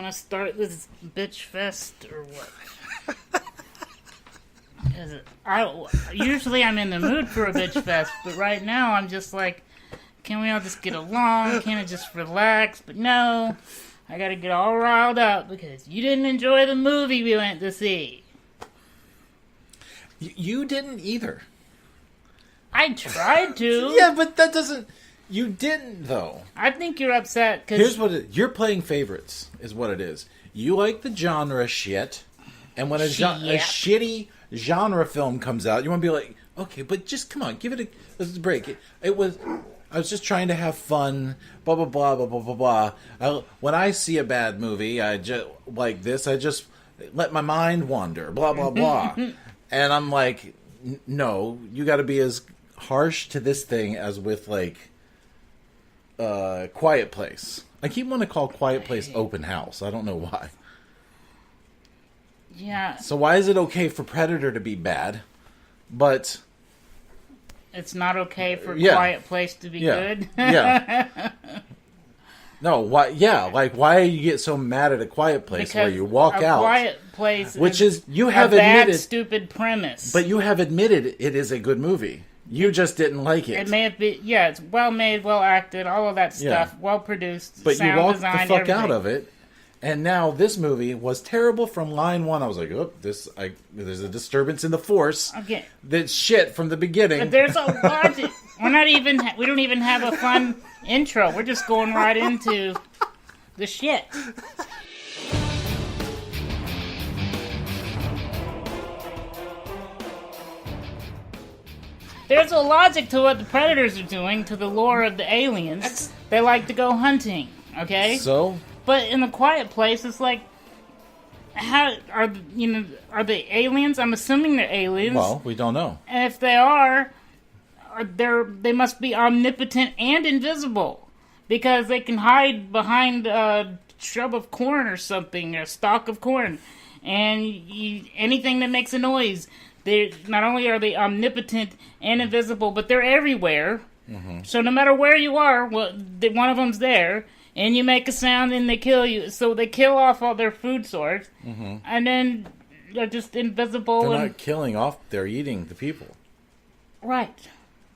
want to start this bitch fest or what? Usually I'm in the mood for a bitch fest, but right now I'm just like, can we all just get along? Can I just relax? But no, I gotta get all riled up because you didn't enjoy the movie we went to see. You didn't either. I tried to. Yeah, but that doesn't... You didn't, though. I think you're upset because... Here's what you're playing favorites, is what it is. You like the genre shit, and when a shitty genre film comes out, you want to be like, okay, but just come on, give it a break. I was just trying to have fun, blah, blah, blah, blah, blah, blah, blah. When I see a bad movie, I just let my mind wander, blah, blah, blah. And I'm like, no, you got to be as harsh to this thing as with, like, Quiet Place. I keep wanting to call Quiet Place Open House. I don't know why. Yeah. So why is it okay for Predator to be bad, but... It's not okay for Quiet Place to be good? Yeah. No, why? Yeah, like, why do you get so mad at a Quiet Place where you walk out? Quiet Place which is you have a bad, admitted, stupid premise. But you have admitted it is a good movie. You just didn't like it. It may have been, it's well made, well acted, all of that stuff, well produced, but sound you walked design, the fuck everything. out of it. And now this movie was terrible from line one. I was like, oh, there's a disturbance in the force. Okay. That's shit from the beginning. But there's a logic. We don't even have a fun intro. We're just going right into the shit. There's a logic to what the Predators are doing, to the lore of the aliens. They like to go hunting, okay? So? But in the Quiet Place, it's like, how are the aliens? I'm assuming they're aliens. Well, we don't know. And if they are they must be omnipotent and invisible, because they can hide behind a shrub of corn or something, or a stalk of corn, and anything that makes a noise. They not only are they omnipotent and invisible, but they're everywhere. Mm-hmm. So no matter where you are, one of them's there. And you make a sound and they kill you. So they kill off all their food source. Mm-hmm. And then they're just invisible. They're not killing off. They're eating the people. Right.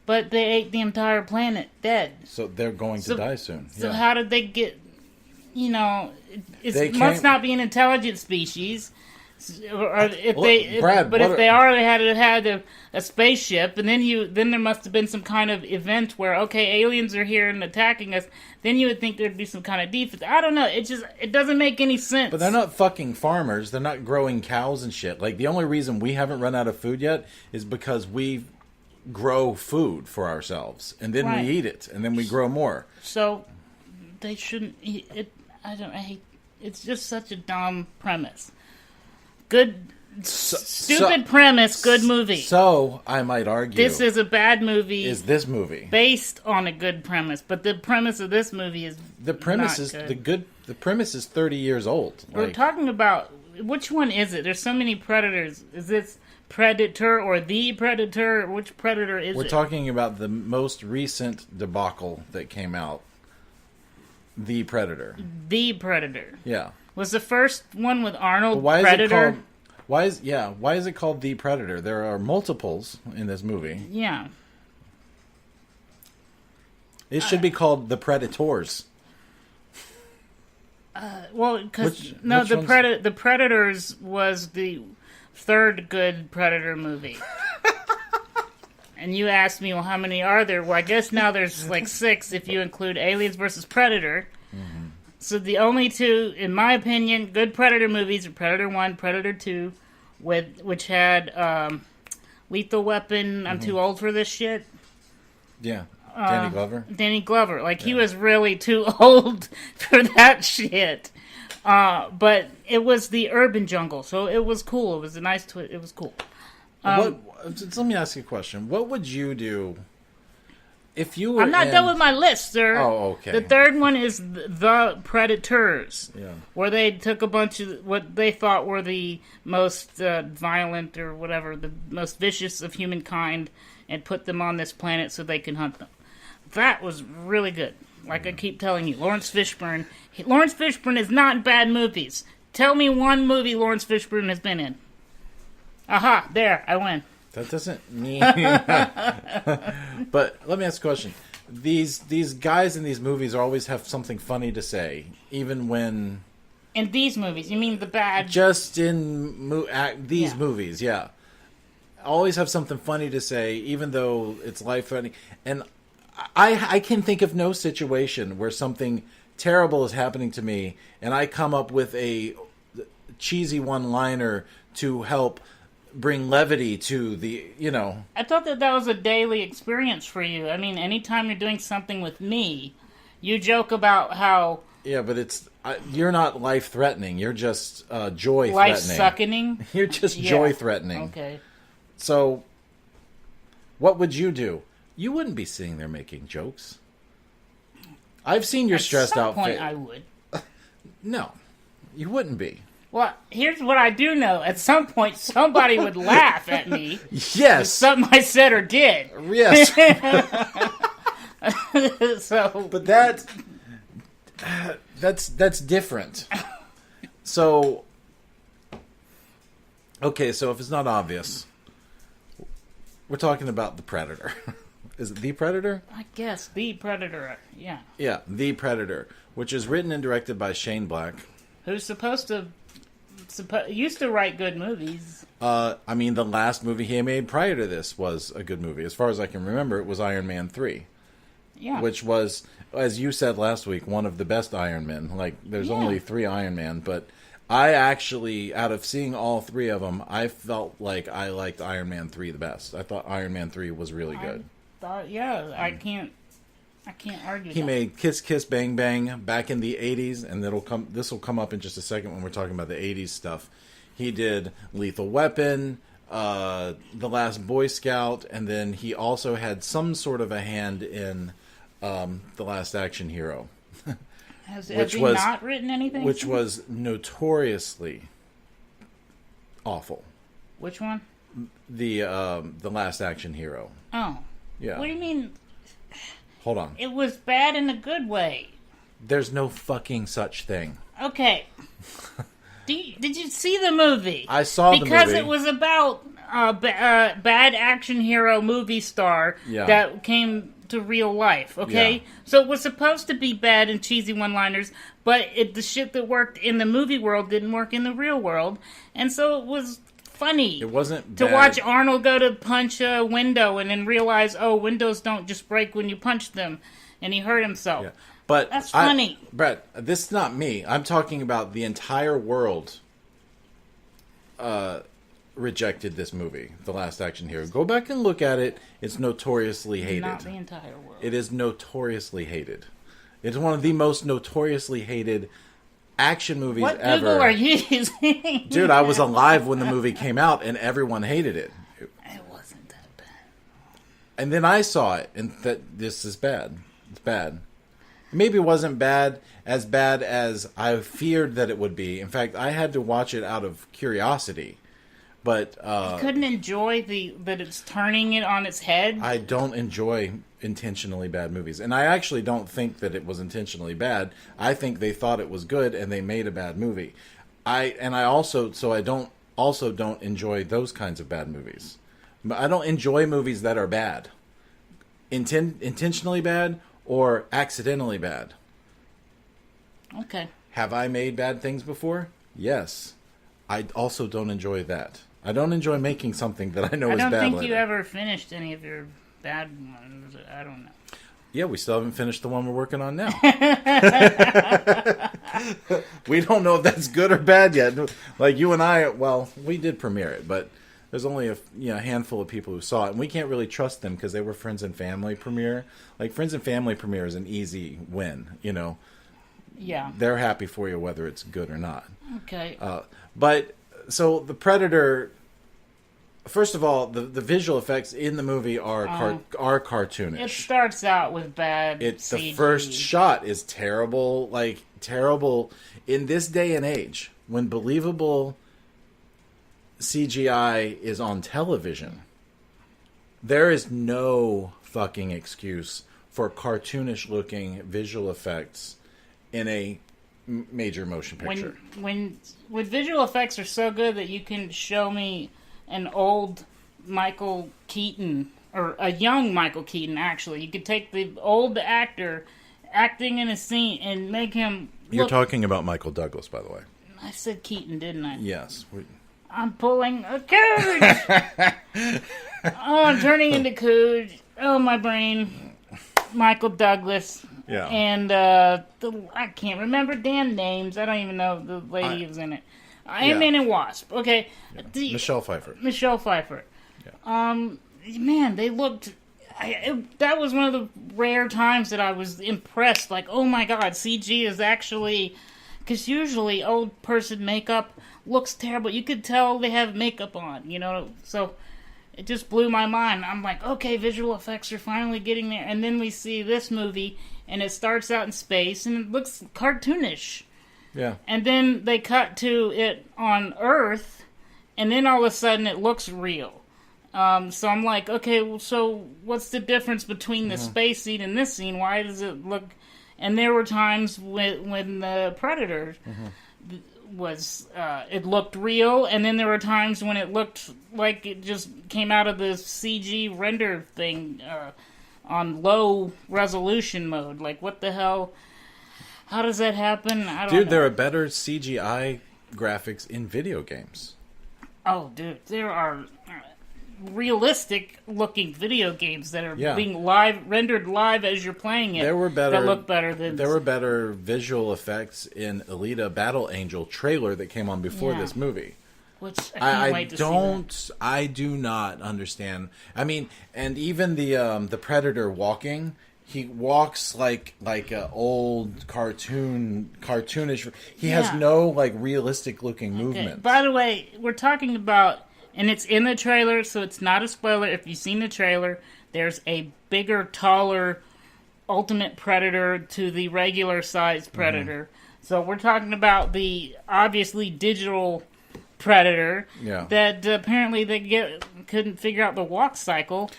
But they ate the entire planet dead. So they're going to die soon. So how did they get... it must not be an intelligent species. If they already had a spaceship, and then there must have been some kind of event where, okay, aliens are here and attacking us, then you would think there'd be some kind of defense. I don't know. It doesn't make any sense. But they're not fucking farmers. They're not growing cows and shit. Like, the only reason we haven't run out of food yet is because we grow food for ourselves, and then we eat it, and then we grow more. So they shouldn't eat it. It's just such a dumb premise. Stupid premise, good movie. So, I might argue... This is a bad movie. Is this movie. Based on a good premise. But the premise of this movie is The premise is 30 years old. We're talking about... Which one is it? There's so many Predators. Is this Predator or The Predator? Which Predator is it? We're talking about the most recent debacle that came out. The Predator. The Predator. Yeah. Was the first one with Arnold Predator? Why is it called The Predator? There are multiples in this movie. Yeah. It should be called The Predators. The Predators was the third good Predator movie. And you asked me, well, how many are there? Well, I guess now there's like 6 if you include Aliens vs. Predator. Mm-hmm. So the only two, in my opinion, good Predator movies are Predator 1, Predator 2, which had Lethal Weapon, I'm too old for this shit. Yeah, Danny Glover. Danny Glover. He was really too old for that shit. But it was the urban jungle, so it was cool. It was a nice twist. It was cool. Let me ask you a question. What would you do... If you were I'm not done with my list, sir. Oh, okay. The third one is The Predators. Yeah. Where they took a bunch of what they thought were the most violent or whatever, the most vicious of humankind, and put them on this planet so they can hunt them. That was really good. Like I keep telling you, Lawrence Fishburne is not in bad movies. Tell me one movie Lawrence Fishburne has been in. Aha, there, I win. That doesn't mean... But let me ask a question. These guys in these movies always have something funny to say, even when... In these movies, you mean the bad... Just in these movies, yeah. Always have something funny to say, even though it's life-threatening. And I can think of no situation where something terrible is happening to me, and I come up with a cheesy one-liner to help bring levity to the, I thought that was a daily experience for you. I mean, anytime you're doing something with me, you joke about how... Yeah, but you're not life-threatening. You're just joy-threatening. Life-suckening? You're just joy-threatening. Okay. So, what would you do? You wouldn't be sitting there making jokes. I've seen your stressed out face. At some point, I would. No, you wouldn't be. Well, here's what I do know. At some point, somebody would laugh at me. Yes. Something I said or did. Yes. But that's different. So, okay, so if it's not obvious, we're talking about The Predator. Is it The Predator? I guess The Predator. Yeah. Yeah, The Predator, which is written and directed by Shane Black, who's used to write good movies. The last movie he made prior to this was a good movie. As far as I can remember, it was Iron Man 3. Yeah. Which was, as you said last week, one of the best Iron Men. Like, there's only 3 Iron Man, but I actually, out of seeing all 3 of them, I felt like I liked Iron Man 3 the best. I thought Iron Man 3 was really good. I can't argue. He made Kiss Kiss Bang Bang back in the 80s, and this will come up in just a second when we're talking about the 80s stuff. He did Lethal Weapon, The Last Boy Scout, and then he also had some sort of a hand in The Last Action Hero. Has he not written anything? Which was notoriously awful. Which one? The Last Action Hero. Oh. Yeah. What do you mean? Hold on. It was bad in a good way. There's no fucking such thing. Okay. Did you see the movie? I saw the movie. Because it was about a bad action hero movie star that came to real life, okay? Yeah. So it was supposed to be bad and cheesy one-liners, but the shit that worked in the movie world didn't work in the real world. And so it was funny. It wasn't to bad. watch Arnold go to punch a window and then realize, windows don't just break when you punch them, and he hurt himself. Yeah. But that's funny. Brett, this is not me. I'm talking about the entire world rejected this movie, The Last Action Hero. Go back and look at it. It's notoriously hated. Not the entire world. It is notoriously hated. It's one of the most notoriously hated action movies ever. What Google are you using? Dude, I was alive when the movie came out, and everyone hated it. It wasn't that bad. And then I saw it, and this is bad. It's bad. Maybe it wasn't as bad as I feared that it would be. In fact, I had to watch it out of curiosity. But you couldn't enjoy that it's turning it on its head? I don't enjoy intentionally bad movies. And I actually don't think that it was intentionally bad. I think they thought it was good and they made a bad movie. I don't enjoy those kinds of bad movies. I don't enjoy movies that are bad. Intentionally bad or accidentally bad. Okay. Have I made bad things before? Yes. I also don't enjoy that. I don't enjoy making something that I know is bad. I don't think later. you ever finished any of your bad ones. I don't know. Yeah, we still haven't finished the one we're working on now. We don't know if that's good or bad yet. Like you and I, we did premiere it, but there's only a handful of people who saw it, and we can't really trust them because they were friends and family premiere. Like friends and family premiere is an easy win, Yeah. They're happy for you whether it's good or not. Okay. But so the Predator. First of all, the visual effects in the movie are cartoonish. It starts out with bad CG. The first shot is terrible, terrible in this day and age when believable CGI is on television. There is no fucking excuse for cartoonish looking visual effects in a major motion picture. When visual effects are so good that you can show me an old Michael Keaton, or a young Michael Keaton, actually. You could take the old actor acting in a scene and make him look... You're talking about Michael Douglas, by the way. I said Keaton, didn't I? Yes. I'm pulling a Cooge! Oh, I'm turning into Cooge. Oh, my brain. Michael Douglas. Yeah. And I can't remember damn names. I don't even know the lady who's in it. Ant-Man and Wasp. Okay. Yeah. Michelle Pfeiffer. Yeah. Man, they looked... that was one of the rare times that I was impressed. Like, oh my god, CG is actually... Because usually old person makeup looks terrible. You could tell they have makeup on, you know? So it just blew my mind. I'm like, okay, visual effects are finally getting there. And then we see this movie, and it starts out in space, and it looks cartoonish. Yeah. And then they cut to it on Earth, and then all of a sudden it looks real. So I'm like, okay, well, so what's the difference between the space scene and this scene? Why does it look... And there were times when the Predator was... it looked real, and then there were times when it looked like it just came out of the CG render thing on low resolution mode. Like, what the hell? How does that happen? I don't know. Dude, there are better CGI graphics in video games. Oh, dude, there are realistic looking video games that are being rendered live as you're playing it. There were better that look better than... There were better visual effects in Alita Battle Angel trailer that came on before this movie. Which I can't wait to see that. I do not understand. I mean, and even the Predator walking, he walks like a old cartoonish. He has no like realistic looking movements. By the way, we're talking about, and it's in the trailer, so it's not a spoiler. If you've seen the trailer, there's a bigger, taller Ultimate Predator to the regular size Predator. So we're talking about the obviously digital Predator that apparently they couldn't figure out the walk cycle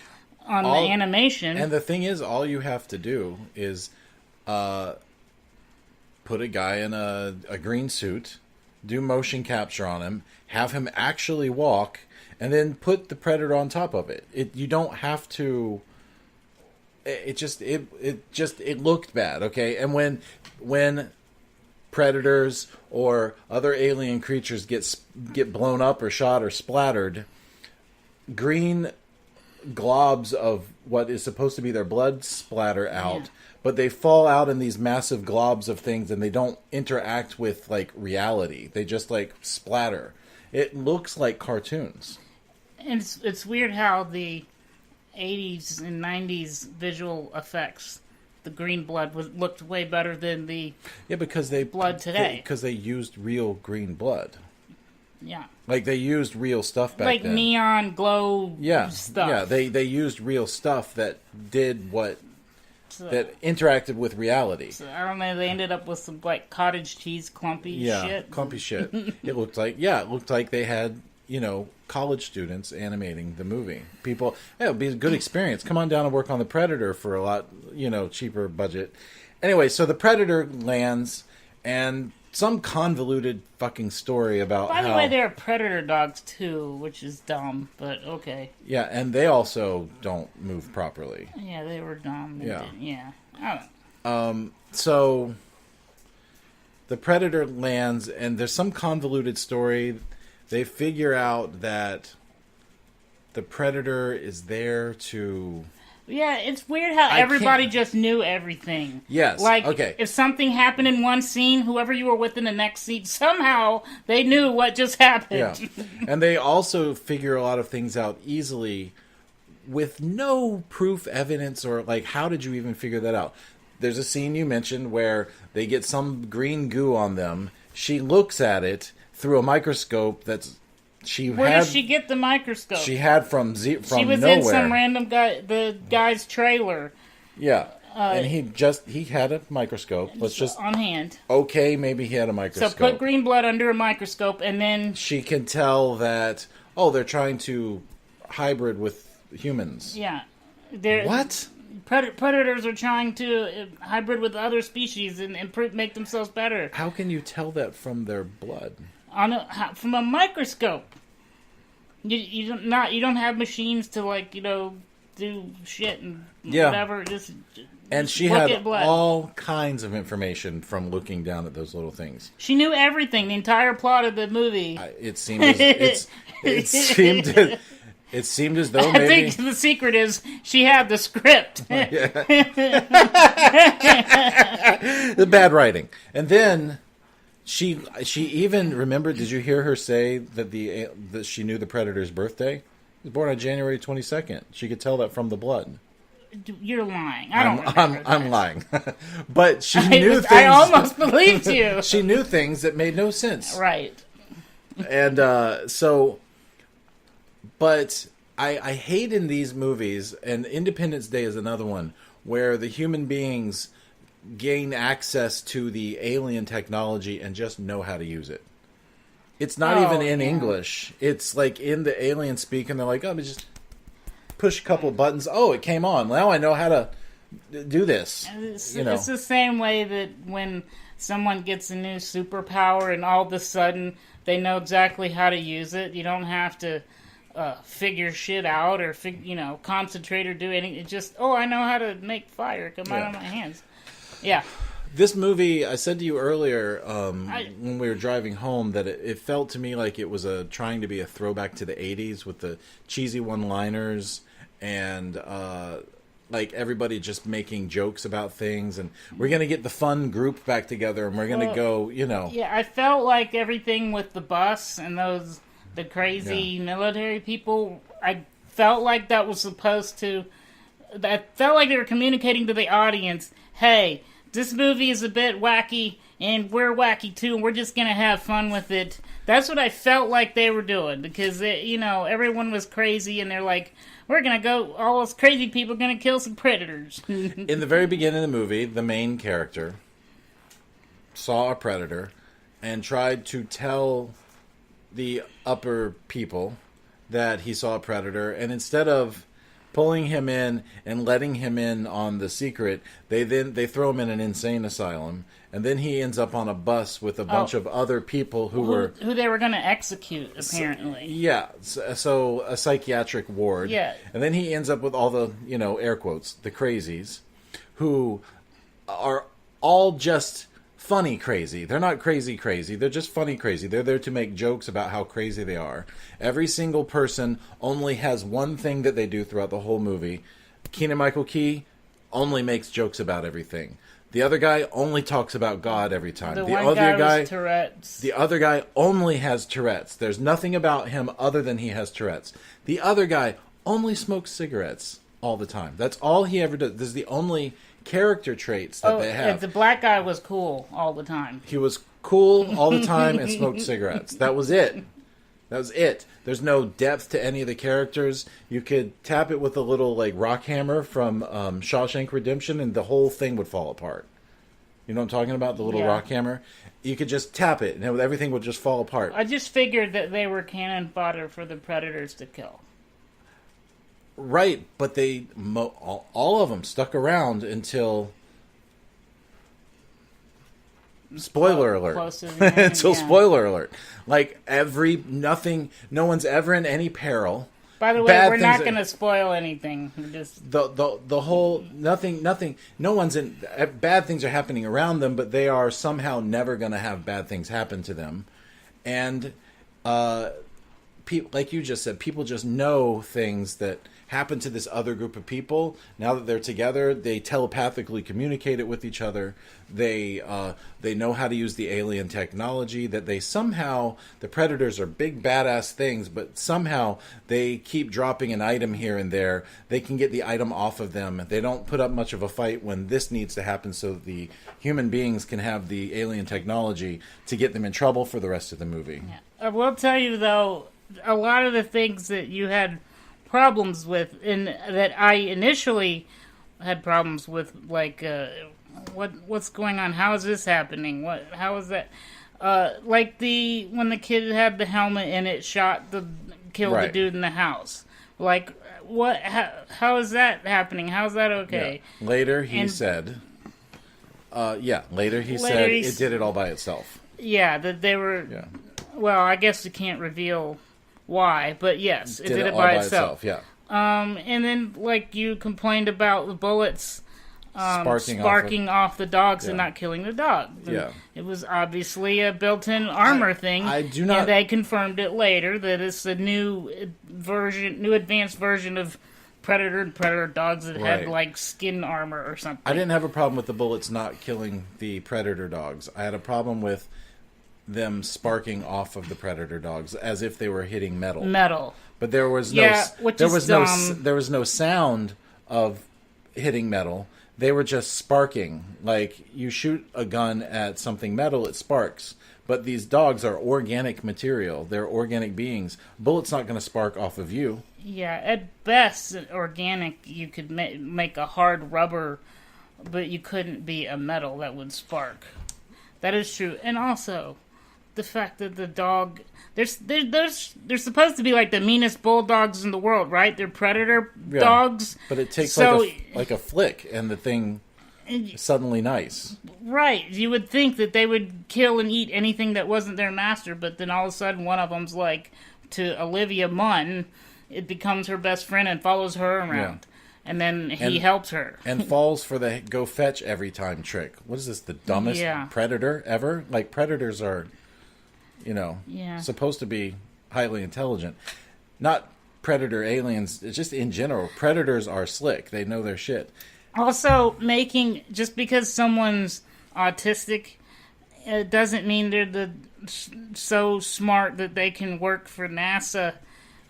on the animation. And the thing is, all you have to do is put a guy in a green suit, do motion capture on him, have him actually walk, and then put the Predator on top of it. You don't have to. It looked bad, okay? And when predators or other alien creatures get blown up or shot or splattered, green globs of what is supposed to be their blood splatter out, but they fall out in these massive globs of things, and they don't interact with like reality. They just like splatter. It looks like cartoons. And it's weird how the 80s and 90s visual effects, the green blood looked way better than the blood today. Because they used real green blood. Yeah. Like they used real stuff back then. Like neon glow stuff. Yeah, they used real stuff that did that interacted with reality. So, I don't know, they ended up with some like cottage cheese clumpy shit. Yeah, clumpy shit. It looked like they had, college students animating the movie. People, it would be a good experience. Come on down and work on the Predator for a lot, cheaper budget. Anyway, so the Predator lands, and some convoluted fucking story about By the way, there are Predator dogs too, which is dumb, but okay. Yeah, and they also don't move properly. Yeah, they were dumb. I don't know. So the Predator lands, and there's some convoluted story. They figure out that the Predator is there to... Yeah, it's weird how everybody just knew everything. Yes, like, okay. If something happened in one scene, whoever you were with in the next scene, somehow they knew what just happened. Yeah. And they also figure a lot of things out easily with no proof, evidence, or, like, how did you even figure that out? There's a scene you mentioned where they get some green goo on them. She looks at it through a microscope that's... Where did she get the microscope? She had from nowhere. She was in some random guy's trailer. Yeah, and he had a microscope. Let's just on hand. Okay, maybe he had a microscope. So put green blood under a microscope, and then she can tell that they're trying to hybrid with humans. Yeah. What? predators are trying to hybrid with other species and make themselves better. How can you tell that from their blood? From a microscope. You don't have machines to do shit and whatever. And she had all kinds of information from looking down at those little things. She knew everything, the entire plot of the movie. It seemed as though maybe... I think the secret is she had the script. The bad writing. And then she even remembered, did you hear her say that she knew the Predator's birthday? He was born on January 22nd. She could tell that from the blood. You're lying. I'm lying. But she knew things. I almost believed you. She knew things that made no sense. Right. And but I hate in these movies, and Independence Day is another one, where the human beings gain access to the alien technology and just know how to use it. It's not even in English. It's like in the alien speak, and they're like, oh, just push a couple of buttons. Oh, it came on. Now I know how to do this. It's the same way that when someone gets a new superpower and all of a sudden they know exactly how to use it. You don't have to figure shit out or concentrate or do anything. It's just, I know how to make fire come out of my hands. Yeah. This movie, I said to you earlier when we were driving home that it felt to me like it was trying to be a throwback to the 80s with the cheesy one-liners and like everybody just making jokes about things, and we're going to get the fun group back together and we're going to go, Yeah, I felt like everything with the bus and the crazy military people, I felt like that was supposed to... I felt like they were communicating to the audience, hey... This movie is a bit wacky, and we're wacky too, and we're just going to have fun with it. That's what I felt like they were doing, because, everyone was crazy, and they're like, we're going to go, all those crazy people are going to kill some predators. In the very beginning of the movie, the main character saw a predator and tried to tell the upper people that he saw a predator, and instead of pulling him in and letting him in on the secret, they throw him in an insane asylum, and then he ends up on a bus with a bunch of other people who they were going to execute, apparently. So a psychiatric ward. Yeah. And then he ends up with all the, air quotes, the crazies, who are all just funny crazy. They're not crazy. They're just funny crazy. They're there to make jokes about how crazy they are. Every single person only has one thing that they do throughout the whole movie. Keegan-Michael only makes jokes about everything. The other guy only talks about God every time. The other guy was Tourette's. The other guy only has Tourette's. There's nothing about him other than he has Tourette's. The other guy only smokes cigarettes all the time. That's all he ever does. This is the only character traits that they have. The black guy was cool all the time. He was cool all the time and smoked cigarettes. That was it. There's no depth to any of the characters. You could tap it with a little rock hammer from Shawshank Redemption and the whole thing would fall apart. You know what I'm talking about? The little rock hammer? You could just tap it and everything would just fall apart. I just figured that they were cannon fodder for the predators to kill. Right, but all of them stuck around until... Spoiler alert. Spoiler alert. No one's ever in any peril. By the way, we're not going to spoil anything. The whole, nothing, no one's in, bad things are happening around them, but they are somehow never going to have bad things happen to them. And, like you just said, people just know things that happen to this other group of people. Now that they're together, they telepathically communicate it with each other. They know how to use the alien technology. That the predators are big badass things, but somehow they keep dropping an item here and there. They can get the item off of them. They don't put up much of a fight when this needs to happen, so the human beings can have the alien technology to get them in trouble for the rest of the movie. Yeah. I will tell you though, a lot of the things that you had problems with, and that I initially had problems with, what's going on? How is this happening? How is that? When the kid had the helmet and it killed the dude in the house. What? How is that happening? How is that okay? Yeah. Later he said, later he said it did it all by itself. Yeah, that they were... Yeah. Well, I guess we can't reveal why, but yes, it did it by itself. Yeah. And then, like, you complained about the bullets sparking off the dogs and not killing the dog. And it was obviously a built-in armor thing. I do not... And they confirmed it later that it's a new advanced version of Predator and Predator dogs that had, like, skin armor or something. I didn't have a problem with the bullets not killing the Predator dogs. I had a problem with them sparking off of the Predator dogs as if they were hitting metal. But there was no sound of hitting metal. They were just sparking. Like, you shoot a gun at something metal, it sparks. But these dogs are organic material. They're organic beings. Bullet's not going to spark off of you. Yeah, at best, organic, you could make a hard rubber, but you couldn't be a metal that would spark. That is true. And also, the fact that the dog... They're supposed to be like the meanest bulldogs in the world, right? They're predator dogs. But it takes like a flick, and the thing is suddenly nice. Right. You would think that they would kill and eat anything that wasn't their master, but then all of a sudden one of them's like, to Olivia Munn, it becomes her best friend and follows her around. Yeah. And then he helps her. And falls for the go fetch every time trick. What is this, the dumbest predator ever? Like, predators are... supposed to be highly intelligent. Not predator aliens, just in general. Predators are slick. They know their shit. Also, just because someone's autistic, it doesn't mean they're so smart that they can work for NASA.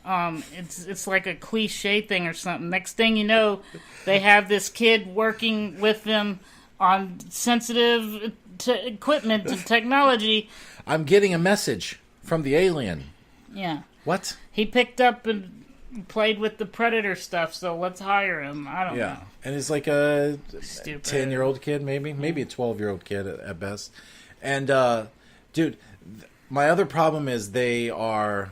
It's like a cliche thing or something. Next thing you know, they have this kid working with them on sensitive equipment and technology. I'm getting a message from the alien. Yeah. What? He picked up and played with the Predator stuff, so let's hire him. I don't know. And it's like a 10-year-old kid, maybe a 12-year-old kid at best. And, dude, my other problem is they are,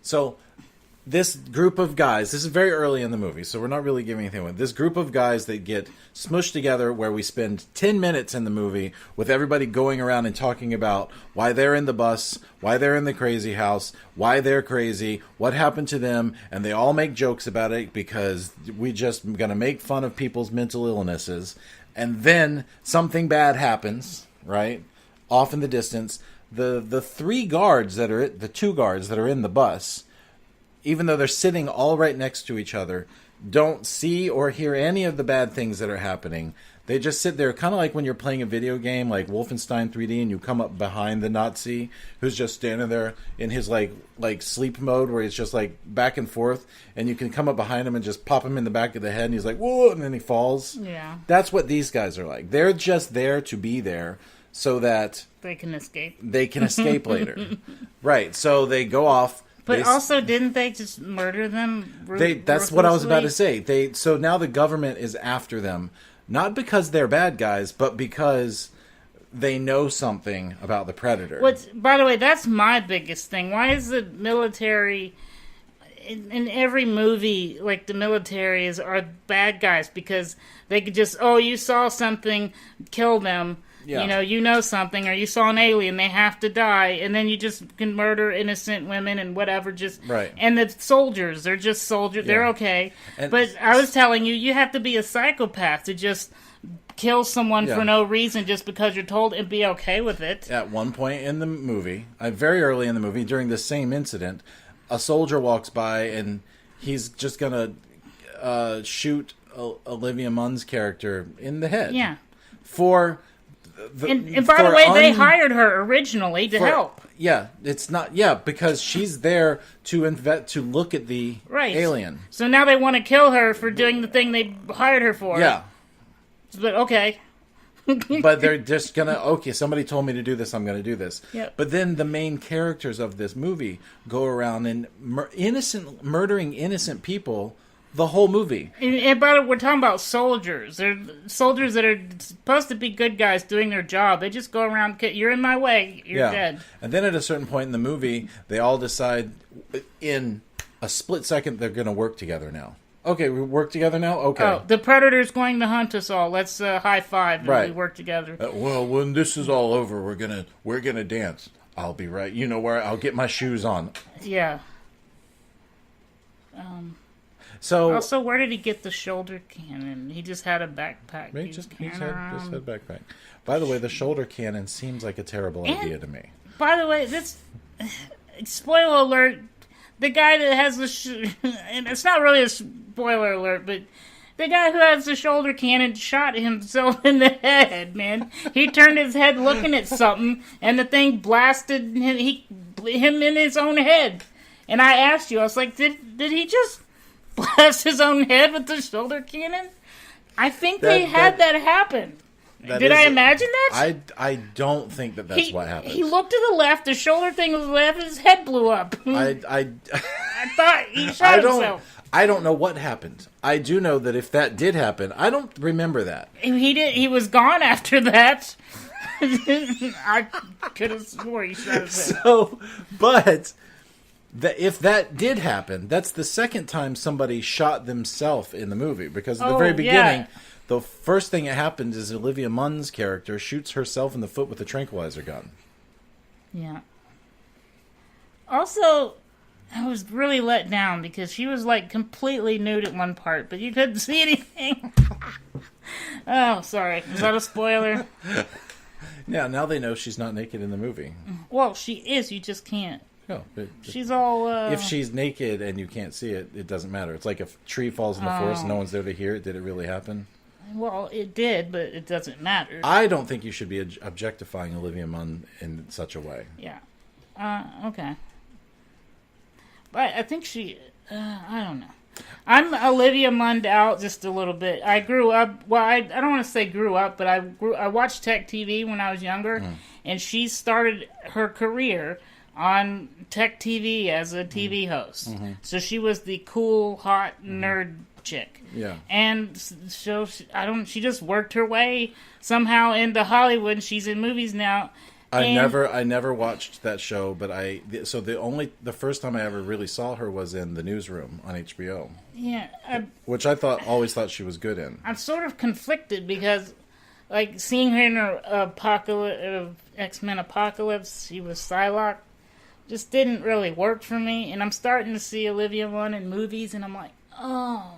so... This group of guys, this is very early in the movie, so we're not really giving anything away. This group of guys that get smushed together where we spend 10 minutes in the movie with everybody going around and talking about why they're in the bus, why they're in the crazy house, why they're crazy, what happened to them, and they all make jokes about it because we just going to make fun of people's mental illnesses. And then something bad happens, right? Off in the distance. The two guards that are in the bus, even though they're sitting all right next to each other, don't see or hear any of the bad things that are happening. They just sit there, kind of like when you're playing a video game like Wolfenstein 3D and you come up behind the Nazi who's just standing there in his like sleep mode where he's just like back and forth, and you can come up behind him and just pop him in the back of the head and he's like, whoa, and then he falls. Yeah. That's what these guys are like. They're just there to be there so that they can escape. They can escape later. Right. So they go off. But also, didn't they just murder them? That's what I was about to say. So now the government is after them, not because they're bad guys, but because they know something about the Predator. By the way, that's my biggest thing. Why is the military in every movie, like the military are bad guys? Because they could just, you saw something, kill them. Yeah. You know something, or you saw an alien, they have to die, and then you just can murder innocent women and whatever, just... Right. And the soldiers, they're just soldiers, they're okay. But I was telling you, you have to be a psychopath to just kill someone for no reason just because you're told and be okay with it. At one point in the movie, very early in the movie, during the same incident, a soldier walks by and he's just gonna shoot Olivia Munn's character in the head. Yeah. For... And by the way, they hired her originally to help. Yeah, it's not... Yeah, because she's there to look at the alien. So now they want to kill her for doing the thing they hired her for. Yeah. But okay. But they're just gonna... somebody told me to do this, I'm gonna do this. Yep. But then the main characters of this movie go around and murdering innocent people the whole movie. But we're talking about soldiers. They're soldiers that are supposed to be good guys doing their job. They just go around, you're in my way, you're dead. And then at a certain point in the movie, they all decide in a split second they're going to work together now. Okay, we work together now? Okay. Oh, the Predator's going to hunt us all. Let's high five and we work together. Well, when this is all over, we're gonna dance. I'll be right. You know where? I'll get my shoes on. Yeah. So also, where did he get the shoulder cannon? He just had a backpack. He just had a backpack. By the way, the shoulder cannon seems like a terrible idea to me. By the way, this spoiler alert. The guy that has the and it's not really a spoiler alert, but the guy who has the shoulder cannon shot himself in the head, man. He turned his head looking at something, and the thing blasted him in his own head. And I asked you, I was like, did he just blast his own head with the shoulder cannon? I think they had that happen. Did I imagine that? I don't think that's what happened. He looked to the left, the shoulder thing was left, his head blew up. I thought he shot himself. I don't know what happened. I do know that if that did happen, I don't remember that. He was gone after that. I could have swore he shot himself. So, but if that did happen, that's the second time somebody shot themselves in the movie. Because at the very beginning, the first thing that happened is Olivia Munn's character shoots herself in the foot with a tranquilizer gun. Yeah. Also, I was really let down because she was like completely nude at one part, but you couldn't see anything. Oh, sorry. Is that a spoiler? Yeah, now they know she's not naked in the movie. Well, she is. You just can't. No, she's all... If she's naked and you can't see it, it doesn't matter. It's like if a tree falls in the forest and no one's there to hear it. Did it really happen? Well, it did, but it doesn't matter. I don't think you should be objectifying Olivia Munn in such a way. Yeah. Okay. But I think she... I don't know. I'm Olivia Munned out just a little bit. I grew up... Well, I don't want to say grew up, but I watched Tech TV when I was younger, and she started her career on Tech TV as a TV host. Mm-hmm. So she was the cool, hot nerd chick. Yeah. And so she just worked her way somehow into Hollywood. She's in movies now. I never watched that show, but the first time I ever really saw her was in The Newsroom on HBO. Yeah. Which I always thought she was good in. I'm sort of conflicted because like seeing her in her X-Men Apocalypse, she was Psylocke, just didn't really work for me. And I'm starting to see Olivia Munn in movies, and I'm like, oh,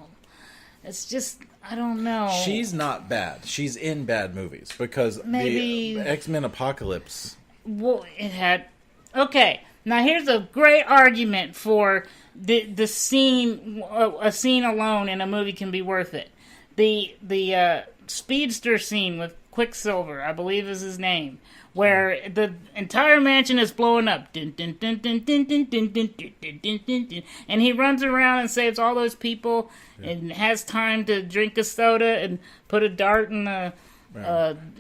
it's just, I don't know. She's not bad. She's in bad movies because the X-Men Apocalypse. Well, it had. Okay, now here's a great argument for the scene. A scene alone in a movie can be worth it. The speedster scene with Quicksilver, I believe is his name, where the entire mansion is blowing up, and he runs around and saves all those people, and has time to drink a soda and put a dart in the.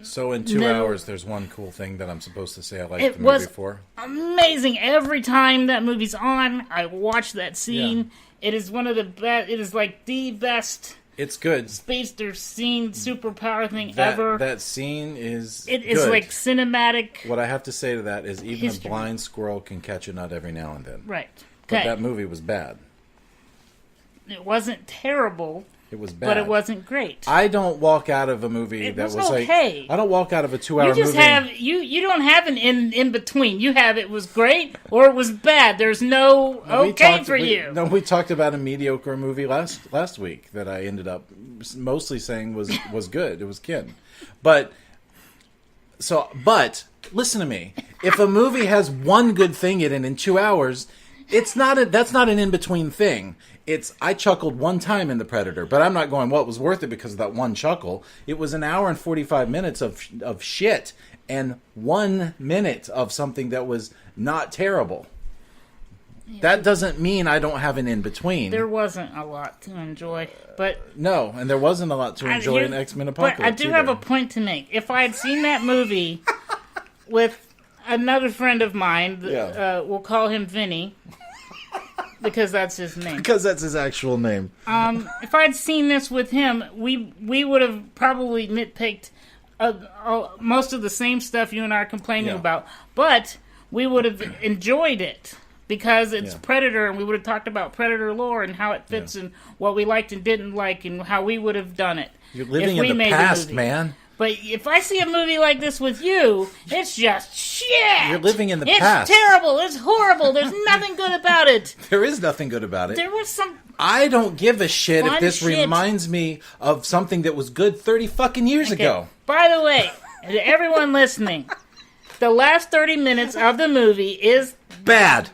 So in 2 hours, there's one cool thing that I'm supposed to say I liked the movie for. Amazing! Every time that movie's on, I watch that scene. Yeah. It is one of the best. It is like the best. It's good. Speedster scene, superpower thing ever. That scene is It is good. like cinematic. What I have to say to that is even a blind squirrel can catch a nut every now and then. Right. But that movie was bad. It wasn't terrible. It was bad. But it wasn't great. I don't walk out of a movie that was okay. Like... I don't walk out of a 2-hour movie... You don't have an in between. You have it was great or it was bad. There's no you. No, we talked about a mediocre movie last week that I ended up mostly saying was good. It was Kin. But listen to me. If a movie has one good thing in 2 hours, that's not an in-between thing. I chuckled one time in The Predator, but I'm not going, well, it was worth it because of that one chuckle. It was an hour and 45 minutes of shit and 1 minute of something that was not terrible. Yeah. That doesn't mean I don't have an in-between. There wasn't a lot to enjoy, but... No, and there wasn't a lot to enjoy in X-Men Apocalypse. But I do have a point to make. If I had seen that movie with another friend of mine, we'll call him Vinny... Because that's his name. Because that's his actual name. If I'd seen this with him, we would have probably nitpicked most of the same stuff you and I are complaining about. But we would have enjoyed it. Because it's Predator, and we would have talked about Predator lore and how it fits and what we liked and didn't like and how we would have done it. You're living in the past, man. But if I see a movie like this with you, it's just shit. You're living in the past. It's terrible. It's horrible. There's nothing good about it. There is nothing good about it. There was some... I don't give a shit if this shit. reminds me of something that was good 30 fucking years ago. By the way, to everyone listening, the last 30 minutes of the movie is... bad.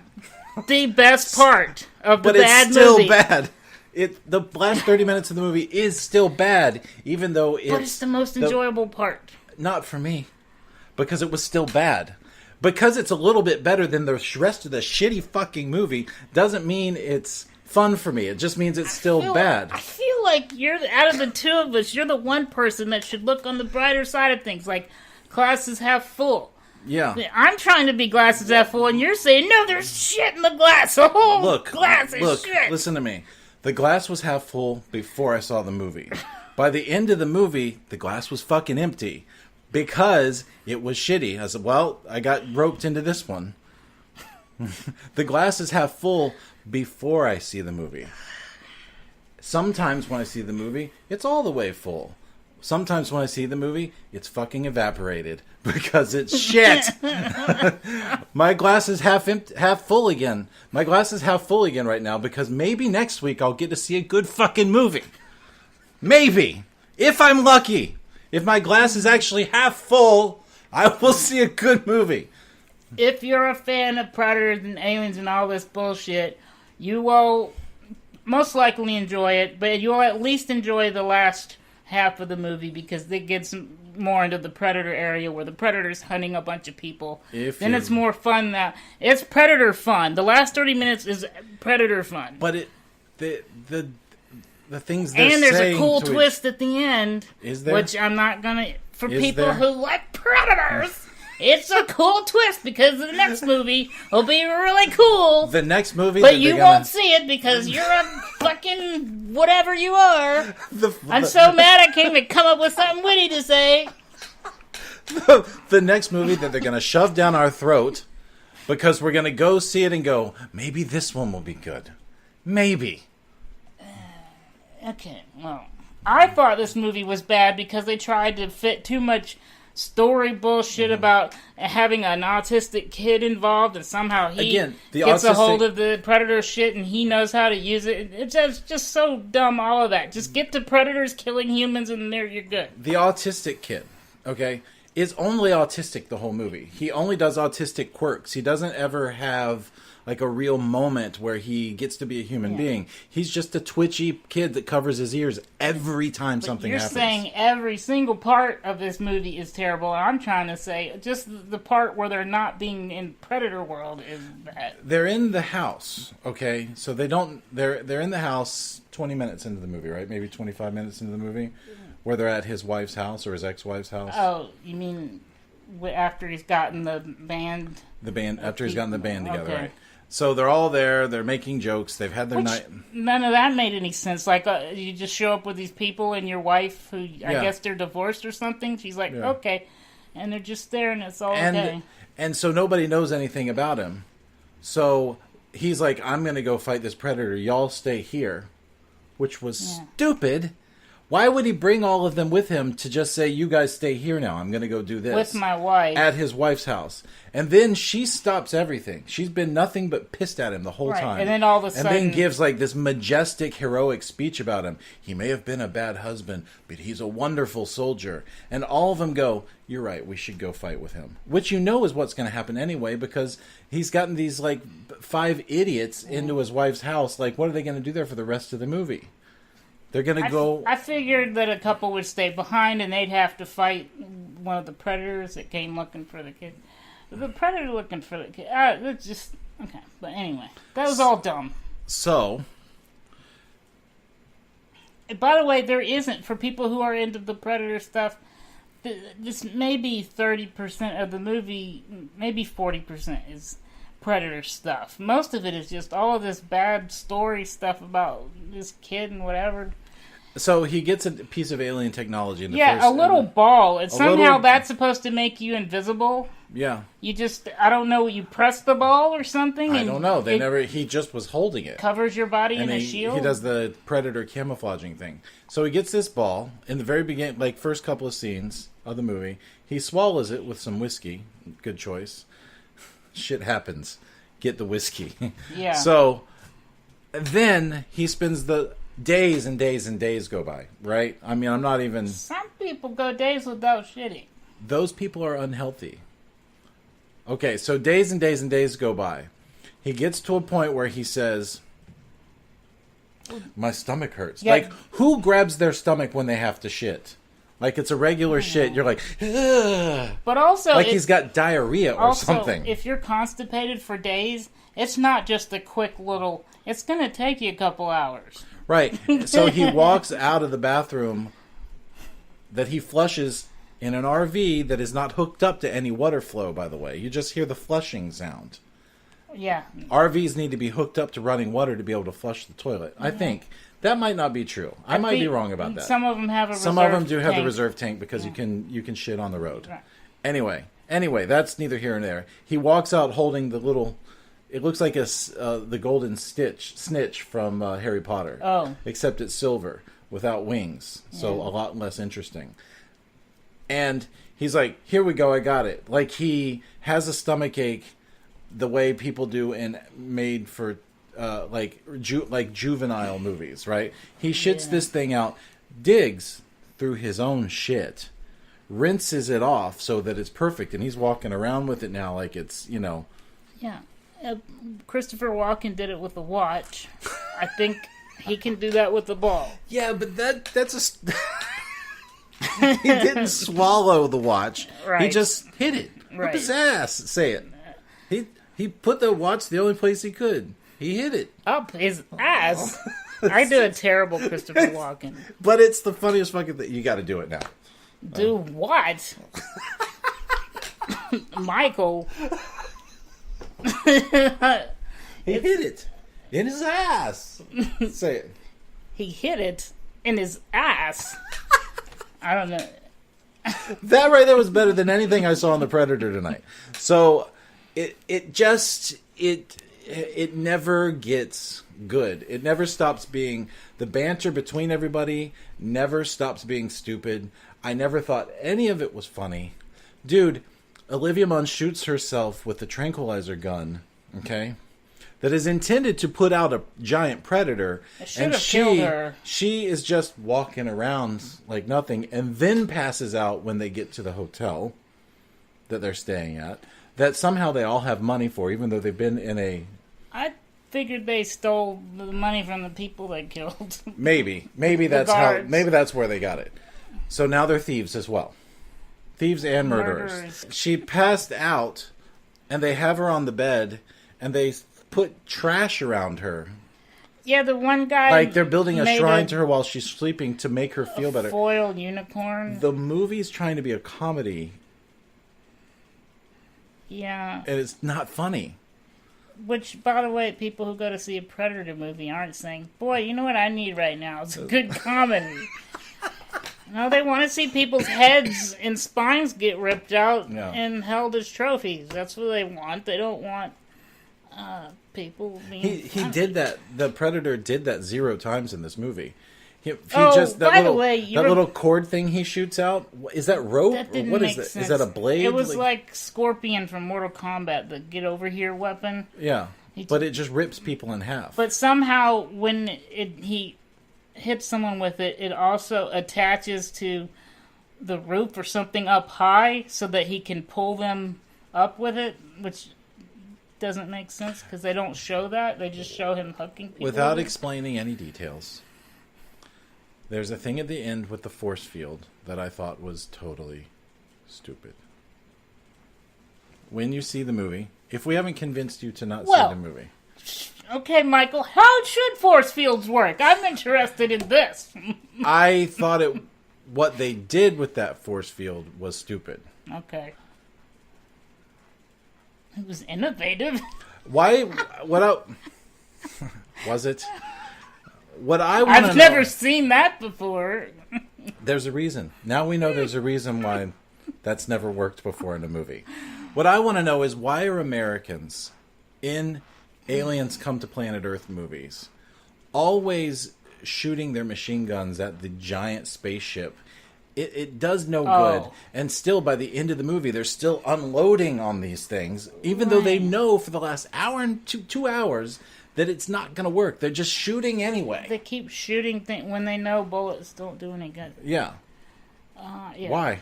The best part of the bad movie. But it's still bad. The last 30 minutes of the movie is still bad, even though it's... But it's the most enjoyable part. Not for me. Because it was still bad. Because it's a little bit better than the rest of the shitty fucking movie doesn't mean it's fun for me. It just means it's still bad. I feel like you're, out of the two of us, you're the one person that should look on the brighter side of things. Like, glass is half full. Yeah. I'm trying to be glasses half full, and you're saying, no, there's shit in the glass. The whole glass is shit. Listen to me. The glass was half full before I saw the movie. By the end of the movie, the glass was fucking empty. Because it was shitty. I said, well, I got roped into this one. The glass is half full before I see the movie. Sometimes when I see the movie, it's all the way full. Sometimes when I see the movie, it's fucking evaporated because it's shit. My glass is half full again. My glass is half full again right now because maybe next week I'll get to see a good fucking movie. Maybe. If I'm lucky. If my glass is actually half full, I will see a good movie. If you're a fan of Predators and Aliens and all this bullshit, you will most likely enjoy it, but you'll at least enjoy the last half of the movie because it gets more into the Predator area where the Predator's hunting a bunch of people. Then it's more fun now. It's Predator fun. The last 30 minutes is Predator fun. But the things they're saying... And there's a cool twist at the end. Is there? Which I'm not gonna... For people who like Predators... It's a cool twist because the next movie will be really cool. The next movie... But you won't see it because you're a fucking whatever you are. I'm so mad I can't even come up with something witty to say. The next movie that they're going to shove down our throat because we're going to go see it and go, maybe this one will be good. Maybe. Okay, well, I thought this movie was bad because they tried to fit too much story bullshit about having an autistic kid involved and somehow he gets a hold of the Predator shit and he knows how to use it. It's just so dumb, all of that. Just get the Predators killing humans and there you're good. The autistic kid, okay, is only autistic the whole movie. He only does autistic quirks. He doesn't ever have like a real moment where he gets to be a human being. He's just a twitchy kid that covers his ears every time something happens. You're saying every single part of this movie is terrible. I'm trying to say just the part where they're not being in Predator world is bad. They're in the house, okay? So they're in the house 20 minutes into the movie, right? Maybe 25 minutes into the movie where they're at his wife's house or his ex-wife's house. Oh, you mean after he's gotten the band? After he's gotten the band together, right? So they're all there. They're making jokes. They've had their night. None of that made any sense. Like, you just show up with these people and your wife, who I guess they're divorced or something. She's like, okay. And they're just there and it's all okay. And so nobody knows anything about him. So he's like, I'm going to go fight this Predator. Y'all stay here. Which was stupid. Why would he bring all of them with him to just say, you guys stay here now, I'm going to go do this? With my wife. At his wife's house. And then she stops everything. She's been nothing but pissed at him the whole time. And then all of a sudden... And then gives like this majestic, heroic speech about him. He may have been a bad husband, but he's a wonderful soldier. And all of them go, you're right, we should go fight with him. Which you know is what's going to happen anyway, because he's gotten these like 5 idiots into his wife's house. Like, what are they going to do there for the rest of the movie? They're going to go... I figured that a couple would stay behind and they'd have to fight one of the Predators that came looking for the kid. The Predator looking for the kid... it's just... Okay, but anyway. That was all dumb. So... By the way, there isn't, for people who are into the Predator stuff, this maybe 30% of the movie, maybe 40% is Predator stuff. Most of it is just all of this bad story stuff about this kid and whatever. So he gets a piece of alien technology in the first... Yeah, a little ball. And somehow that's supposed to make you invisible. Yeah. You just, I don't know, you press the ball or something? I don't know. He just was holding it. Covers your body in a shield? He does the Predator camouflaging thing. So he gets this ball in the very beginning, like first couple of scenes of the movie. He swallows it with some whiskey. Good choice. Shit happens. Get the whiskey. Yeah. So then he spends the days and days and days go by, right? I mean, I'm not even... Some people go days without shitting. Those people are unhealthy. Okay, so days and days and days go by. He gets to a point where he says, my stomach hurts. Yeah. Like, who grabs their stomach when they have to shit? Like, it's a regular shit. You're like, ugh. But also... Like he's got diarrhea or something. If you're constipated for days, it's not just a quick little... It's going to take you a couple hours. Right. So he walks out of the bathroom that he flushes in an RV that is not hooked up to any water flow, by the way. You just hear the flushing sound. Yeah. RVs need to be hooked up to running water to be able to flush the toilet. I think that might not be true. I might be wrong about that. Some of them have a reserve tank. Some of them do have the reserve tank because you can shit on the road. Right. Anyway, that's neither here nor there. He walks out holding the little... It looks like the golden snitch from Harry Potter. Oh. Except it's silver without wings. So a lot less interesting. And he's like, here we go, I got it. Like he has a stomach ache the way people do in made for juvenile movies, right? He shits this thing out, digs through his own shit, rinses it off so that it's perfect, and he's walking around with it now like it's, Yeah. Christopher Walken did it with a watch. I think he can do that with the ball. Yeah, but that's a... He didn't swallow the watch. Right. He just hit it. Right. Up his ass. Say it. He put the watch the only place he could. He hit it. Up his ass? I do a terrible Christopher Walken. But it's the funniest fucking thing. You got to do it now. Do what? Michael... He hit it in his ass. Say it. He hit it in his ass. I don't know. That right there was better than anything I saw on The Predator tonight. So it never gets good. It never stops being the banter between everybody. Never stops being stupid. I never thought any of it was funny, dude. Olivia Munn shoots herself with a tranquilizer gun, okay, that is intended to put out a giant predator, and killed her. She is just walking around like nothing, and then passes out when they get to the hotel that they're staying at, that somehow they all have money for, even though they've been in a... I figured they stole the money from the people they killed. Maybe that's how. Maybe that's where they got it. So now they're thieves as well. Thieves and murderers. She passed out, and they have her on the bed, and they put trash around her. Yeah, the one guy... Like, they're building a shrine to her while she's sleeping to make her feel better. Foil unicorn. The movie's trying to be a comedy. Yeah. And it's not funny. Which, by the way, people who go to see a Predator movie aren't saying, boy, you know what I need right now? It's a good comedy. No, they want to see people's heads and spines get ripped out and held as trophies. That's what they want. They don't want people being... He did that. The Predator did that 0 times in this movie. Little cord thing he shoots out, is that rope? That didn't what make is that? sense. Is that a blade? It was like Scorpion from Mortal Kombat, the get over here weapon. Yeah, but it just rips people in half. But somehow when he hits someone with it, it also attaches to the roof or something up high so that he can pull them up with it, which doesn't make sense because they don't show that. They just show him hooking people. Without explaining any details. There's a thing at the end with the force field that I thought was totally stupid. When you see the movie, if we haven't convinced you to not see the movie. Okay, Michael, how should force fields work? I'm interested in this. I thought what they did with that force field was stupid. Okay. It was innovative. Why? Was it? What I want to know... I've never seen that before. There's a reason. Now we know there's a reason why that's never worked before in a movie. What I want to know is why are Americans in Aliens Come to Planet Earth movies always shooting their machine guns at the giant spaceship? It does no good. And still, by the end of the movie, they're still unloading on these things, even though they know for the last hour and 2 hours that it's not going to work. They're just shooting anyway. They keep shooting when they know bullets don't do any good. Yeah. Yeah. Why?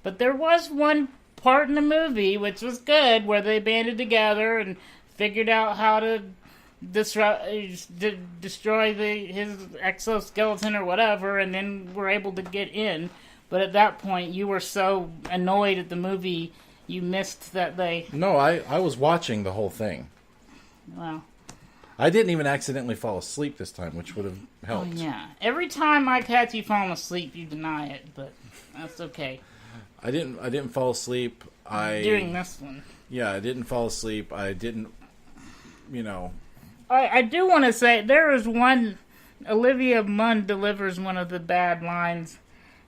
But there was one part in the movie, which was good, where they banded together and figured out how to destroy his exoskeleton or whatever, and then were able to get in. But at that point, you were so annoyed at the movie, you missed that they... No, I was watching the whole thing. Wow. I didn't even accidentally fall asleep this time, which would have helped. Oh, yeah. Every time I catch you falling asleep, you deny it, but that's okay. I didn't fall asleep. During this one. Yeah, I didn't fall asleep. I didn't, I do want to say, there is one... Olivia Munn delivers one of the bad lines.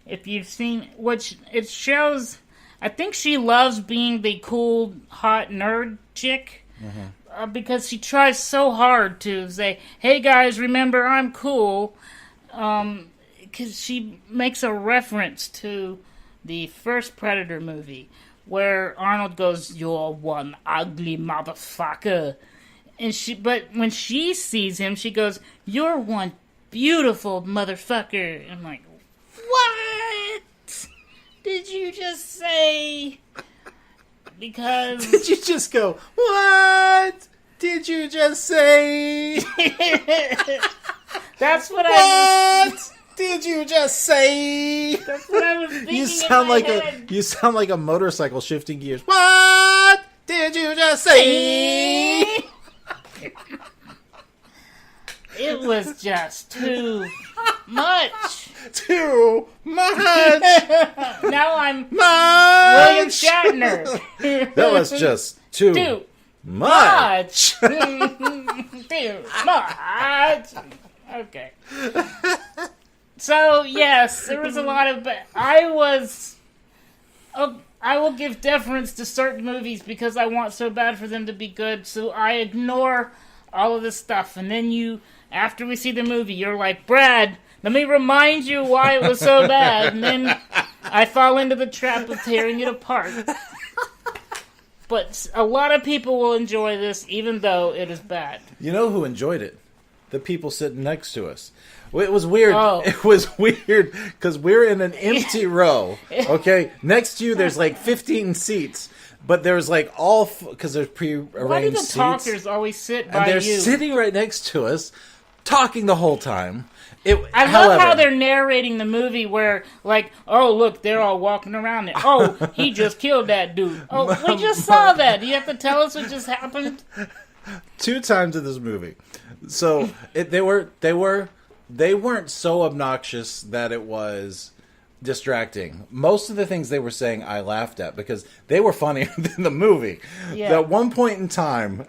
If you've seen... Which, it shows... I think she loves being the cool, hot nerd chick. Mm-hmm. Because she tries so hard to say, hey guys, remember I'm cool. Because she makes a reference to the first Predator movie, where Arnold goes, "You're one ugly motherfucker." But when she sees him, she goes, "You're one beautiful motherfucker." And I'm like, what did you just say? Because... Did you just go, what did you just say? That's what What did you just say? That's what I was thinking. You sound like a motorcycle shifting gears. What did you just say? It was just too much. Too much. Now I'm much. William Shatner. That was just too much. Too much. Okay. So, yes, there was a lot of... I will give deference to certain movies because I want so bad for them to be good, so I ignore all of this stuff. And then after we see the movie, you're like, Brad, let me remind you why it was so bad. And then I fall into the trap of tearing it apart. But a lot of people will enjoy this, even though it is bad. You know who enjoyed it? The people sitting next to us. It was weird. Oh. It was weird because we're in an empty row. Okay, next to you there's like 15 seats, but there's like because there's pre-arranged seats. Why do the talkers always sit by and they're you? sitting right next to us, talking the whole time. I love how they're narrating the movie where, like, oh, look, they're all walking around it. Oh, he just killed that dude. Oh, we just saw that. Do you have to tell us what just happened? 2 times in this movie. So they weren't so obnoxious that it was distracting. Most of the things they were saying I laughed at because they were funnier than the movie. Yeah. At one point in time,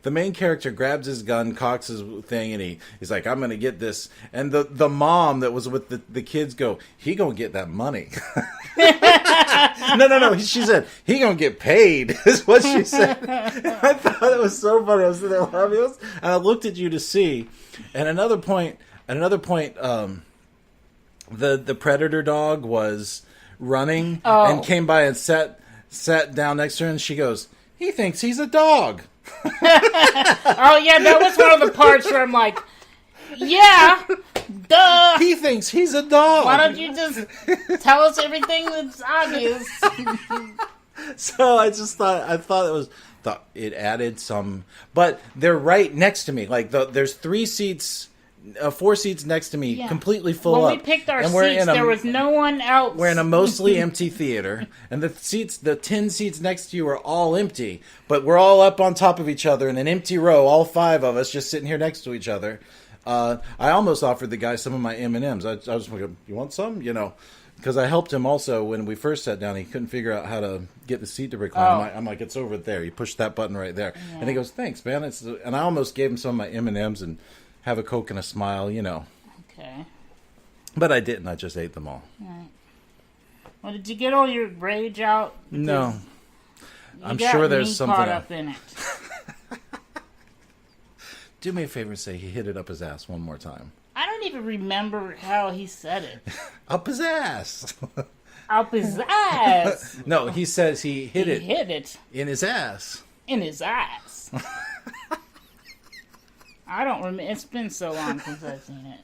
the main character grabs his gun, cocks his thing, and he's like, I'm going to get this. And the mom that was with the kids go, he going to get that money. No. She said, he going to get paid, is what she said. I thought it was so funny. I was sitting there laughing. And I looked at you to see. And another point, the predator dog was running and came by and sat down next to her, and she goes, he thinks he's a dog. Oh, yeah, that was one of the parts where I'm like, yeah, duh. He thinks he's a dog. Why don't you just tell us everything that's obvious? So I just thought it added some, but they're right next to me. Like there's 3 seats. 4 seats next to me, completely full up. When we picked our seats, there was no one else. We're in a mostly empty theater, and the 10 seats next to you are all empty, but we're all up on top of each other in an empty row, all 5 of us just sitting here next to each other. I almost offered the guy some of my M&Ms. I was like, you want some? Because I helped him also when we first sat down. He couldn't figure out how to get the seat to recline. I'm like, it's over there. You push that button right there. Yeah. And he goes, thanks, man. And I almost gave him some of my M&Ms and have a Coke and a smile, you know. Okay. But I didn't. I just ate them all. Right. Well, did you get all your rage out? Because no. I'm sure there's something caught up in it. Do me a favor and say he hit it up his ass one more time. I don't even remember how he said it. Up his ass. Up his ass. No, he says he hit it in his ass. In his ass. I don't remember. It's been so long since I've seen it.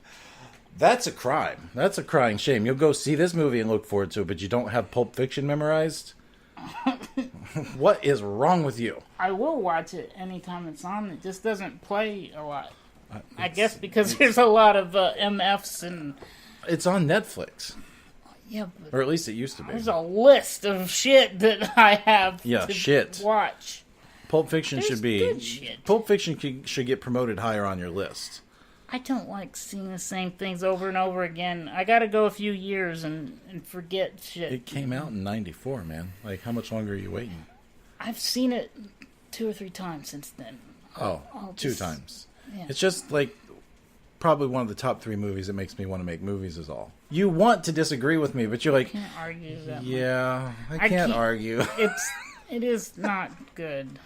That's a crime. That's a crying shame. You'll go see this movie and look forward to it, but you don't have Pulp Fiction memorized? What is wrong with you? I will watch it anytime it's on. It just doesn't play a lot. I guess because there's a lot of MFs and... It's on Netflix. Yeah, or at least it used to be. There's a list of shit that I have to watch. Pulp Fiction should be... Good shit. Pulp Fiction should get promoted higher on your list. I don't like seeing the same things over and over again. I gotta go a few years and forget shit. It came out in 94, man. Like, how much longer are you waiting? I've seen it 2 or 3 times since then. Two times. Yeah. It's just, like, probably one of the top 3 movies that makes me want to make movies is all. You want to disagree with me, but you're like... I can't argue that much. I can't argue. It is not good.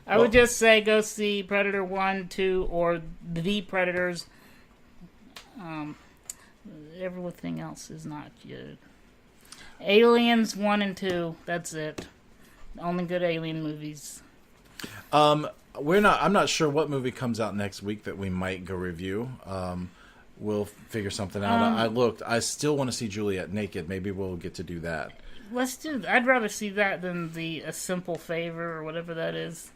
I would just say go see Predator 1, 2, or The Predators. Everything else is not good. Aliens 1 and 2, that's it. Only good alien movies. I'm not sure what movie comes out next week that we might go review. We'll figure something out. I looked. I still want to see Juliet naked. Maybe we'll get to do that. Let's do that. I'd rather see that than A Simple Favor or whatever that is.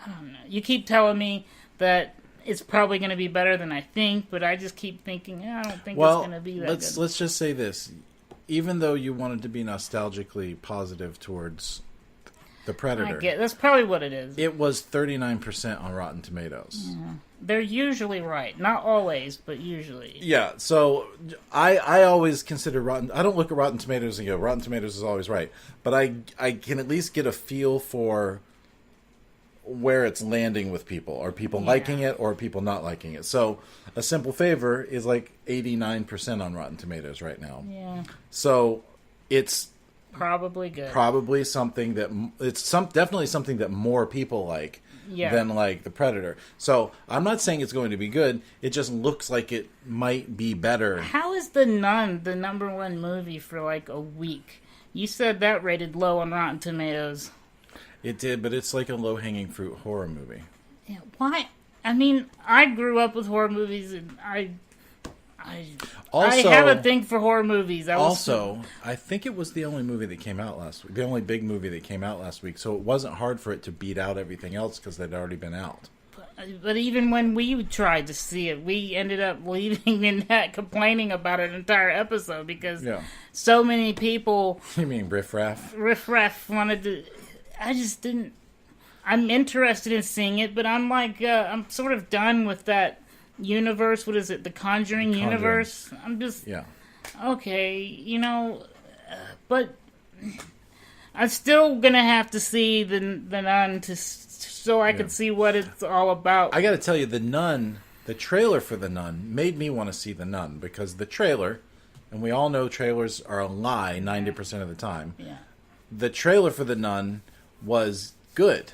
I don't know. You keep telling me that it's probably going to be better than I think, but I just keep thinking, I don't think it's going to be that good. Let's just say this. Even though you wanted to be nostalgically positive towards The Predator. That's probably what it is. It was 39% on Rotten Tomatoes. Yeah. They're usually right. Not always, but usually. Yeah, so I always consider Rotten... I don't look at Rotten Tomatoes and go, Rotten Tomatoes is always right. But I can at least get a feel for where it's landing with people. Are people liking it or are people not liking it? So A Simple Favor is like 89% on Rotten Tomatoes right now. Yeah. So it's... probably good. Probably something that... It's definitely something that more people like than like The Predator. So I'm not saying it's going to be good. It just looks like it might be better. How is The Nun the #1 movie for like a week? You said that rated low on Rotten Tomatoes. It did, but it's like a low-hanging fruit horror movie. Yeah, why? I mean, I grew up with horror movies, and I have a thing for horror movies. I think it was the only movie that came out last week. The only big movie that came out last week, so it wasn't hard for it to beat out everything else because they'd already been out. But even when we tried to see it, we ended up leaving in that complaining about an entire episode because so many people... You mean riffraff? Riffraff wanted to... I just didn't... I'm interested in seeing it, but I'm like... I'm sort of done with that universe. What is it? The Conjuring universe? I'm just... Yeah. Okay, but I'm still gonna have to see the Nun so I can see what it's all about. I gotta tell you, The Nun, the trailer for The Nun made me want to see The Nun because the trailer, and we all know trailers are a lie 90% of the time. Yeah. The trailer for The Nun was good.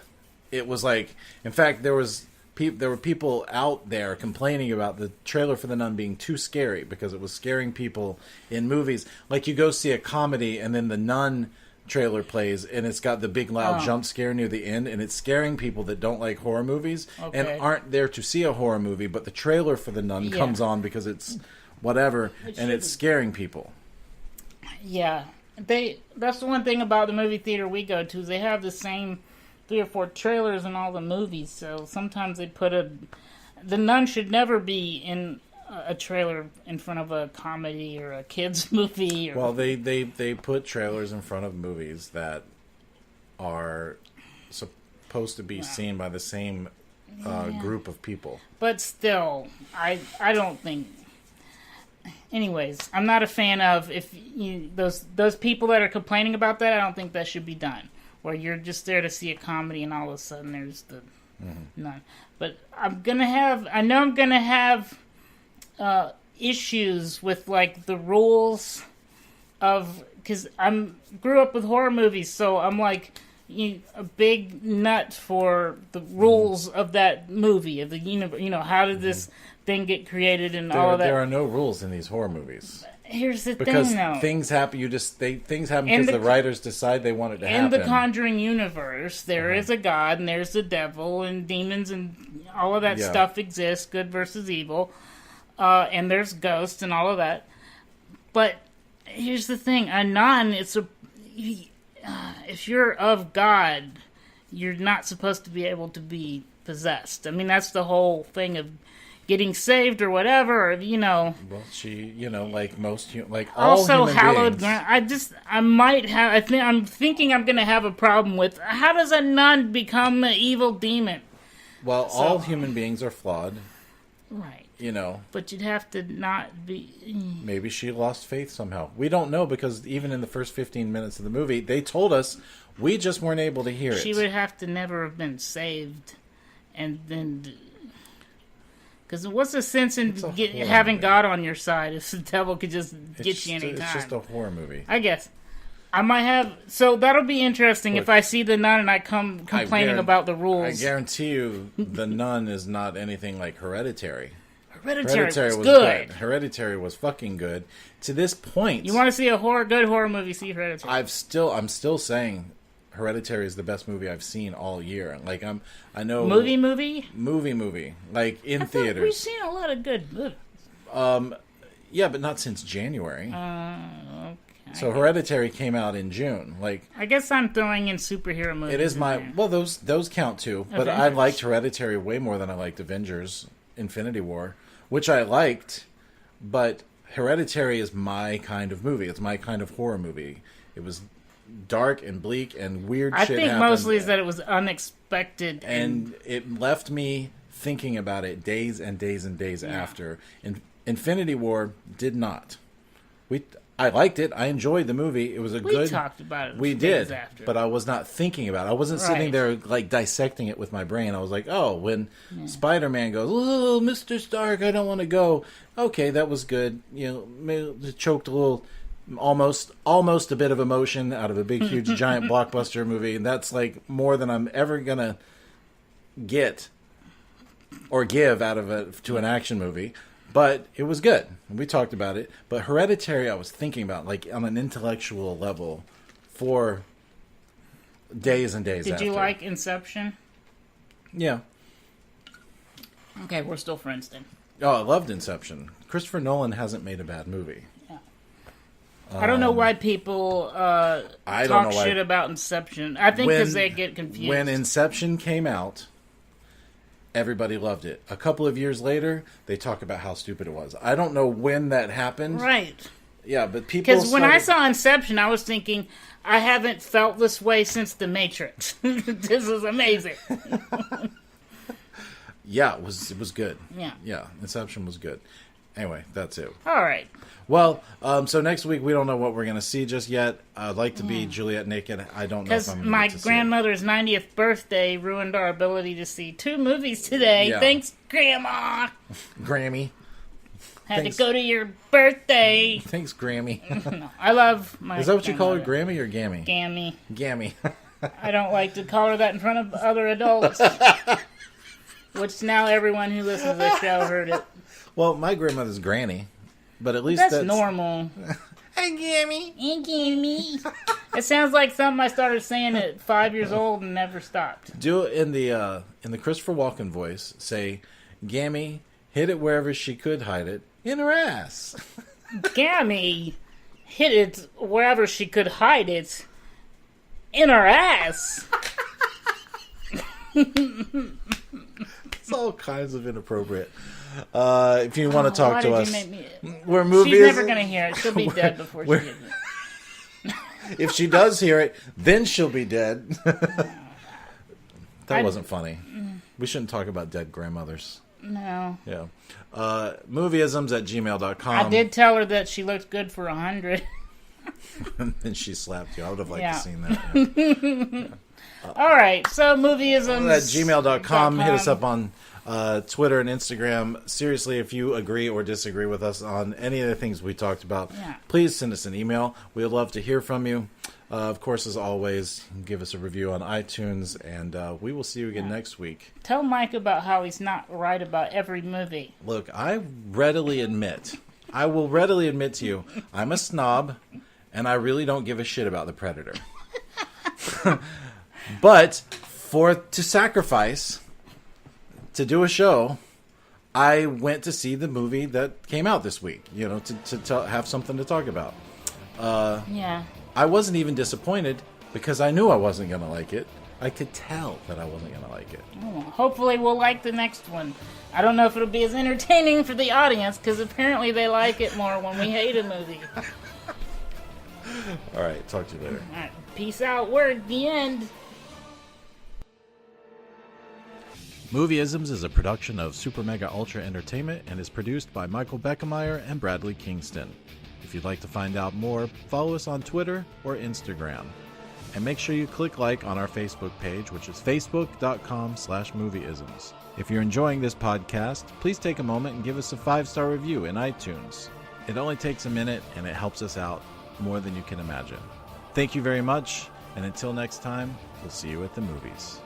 It was like, in fact, there were people out there complaining about the trailer for The Nun being too scary because it was scaring people in movies. Like you go see a comedy and then The Nun trailer plays and it's got the big loud jump scare near the end and it's scaring people that don't like horror movies and aren't there to see a horror movie, but the trailer for The Nun comes on because it's whatever and it's scaring people. Yeah. That's the one thing about the movie theater we go to is they have the same 3 or 4 trailers in all the movies, so sometimes they put The Nun should never be in a trailer in front of a comedy or a kids movie. Well, they put trailers in front of movies that are supposed to be seen by the same group of people. But still, I don't think... anyways, I'm not a fan of those people that are complaining about that. I don't think that should be done. Where you're just there to see a comedy and all of a sudden there's the none. But I know I'm gonna have issues with like the rules of, because grew up with horror movies, so I'm like a big nut for the rules of that movie, of the universe. How did this thing get created and all of that? There are no rules in these horror movies. Here's the because thing, though. Things happen. Things happen because the writers decide they want it to happen. In the Conjuring universe, there is a god, and there's the devil, and demons, and all of that stuff exists. Good versus evil, and there's ghosts and all of that. But here's the thing: a nun, if you're of God, you're not supposed to be able to be possessed. I mean, that's the whole thing of getting saved or whatever, Well, she, like most, like all also human hallowed beings. I'm thinking I'm going to have a problem with, how does a nun become an evil demon? Well, all human beings are flawed. Right. But you'd have to not be... Maybe she lost faith somehow. We don't know, because even in the first 15 minutes of the movie, they told us we just weren't able to hear it. She would have to never have been saved. And then... Because what's the sense in having God on your side if the devil could just get you anytime? It's just a horror movie. I guess. I might have... So that'll be interesting. Look, if I see the nun and I come complaining about the rules. I guarantee you the nun is not anything like Hereditary. Hereditary was good. Hereditary was fucking good. To this point... You want to see a good horror movie, see Hereditary. I'm still saying Hereditary is the best movie I've seen all year. Like, I know... Movie? Like, in theaters. We've seen a lot of good movies. Yeah, but not since January. Okay. So Hereditary came out in June. Like, I guess I'm throwing in superhero movies. It is well, those count too. But I liked Hereditary way more than I liked Avengers Infinity War, which I liked, but Hereditary is my kind of movie. It's my kind of horror movie. It was dark and bleak and weird shit happened. I think mostly is that it was unexpected. And it left me thinking about it days and days and days after. And Infinity War did not. I liked it. I enjoyed the movie. It was good... We talked about it. We did, but I was not thinking about it. I wasn't sitting there like dissecting it with my brain. I was like, oh, when Spider-Man goes, oh, Mr. Stark, I don't want to go. Okay, that was good. Choked a little, almost a bit of emotion out of a big, huge, giant blockbuster movie. And that's like more than I'm ever going to get or give out of it to an action movie. But it was good. We talked about it. But Hereditary, I was thinking about, like, on an intellectual level for days and days after. Did you like Inception? Yeah. Okay, we're still friends then. Oh, I loved Inception. Christopher Nolan hasn't made a bad movie. Yeah. I don't know why people talk shit about Inception. I think because they get confused. When Inception came out... Everybody loved it. A couple of years later, they talk about how stupid it was. I don't know when that happened. Right. Yeah, but people... Because when I saw Inception, I was thinking, I haven't felt this way since The Matrix. This is amazing. Yeah, it was good. Yeah. Yeah, Inception was good. Anyway, that's it. All right. Well, so next week we don't know what we're going to see just yet. I'd like to be Juliet naked. I don't know if I'm going to my grandmother's 90th birthday ruined our ability to see 2 movies today. Yeah. Thanks, Grandma. Grammy. Had to go to your birthday. Thanks, Grammy. No, I love my Is that what you call her, Grammy or Gammy? Gammy. Gammy. I don't like to call her that in front of other adults. Which now everyone who listens to the show heard it. Well, my grandmother's Granny. But at least that's normal. Hey, Gammy. Hey, Gammy. It sounds like something I started saying at 5 years old and never stopped. Do it in the Christopher Walken voice. Say, Gammy, hit it wherever she could hide it. In her ass. Gammy, hit it wherever she could hide it. In her ass. It's all kinds of inappropriate. If you want to talk to us, we're movies. She's never going to hear it. She'll be dead before she hears it. If she does hear it, then she'll be dead. That wasn't funny. We shouldn't talk about dead grandmothers. No. Yeah. Movieisms at gmail.com. I did tell her that she looked good for 100. And she slapped you. I would have liked to seen that. Yeah. All right. So, movieisms at gmail.com. Hit us up on Twitter and Instagram. Seriously, if you agree or disagree with us on any of the things we talked about, please send us an email. We'd love to hear from you. Of course, as always, give us a review on iTunes, and we will see you again next week. Tell Mike about how he's not right about every movie. Look, I will readily admit to you, I'm a snob, and I really don't give a shit about The Predator. But to sacrifice, to do a show, I went to see the movie that came out this week, to have something to talk about. I wasn't even disappointed because I knew I wasn't going to like it. I could tell that I wasn't going to like it. Hopefully we'll like the next one. I don't know if it'll be as entertaining for the audience because apparently they like it more when we hate a movie. All right, talk to you later. All right, peace out, word, the end. Movieisms is a production of Super Mega Ultra Entertainment and is produced by Michael Bekemeyer and Bradley Kingston. If you'd like to find out more, follow us on Twitter or Instagram. And make sure you click like on our Facebook page, which is facebook.com/movieisms. If you're enjoying this podcast, please take a moment and give us a 5-star review in iTunes. It only takes a minute and it helps us out more than you can imagine. Thank you very much, and until next time, we'll see you at the movies.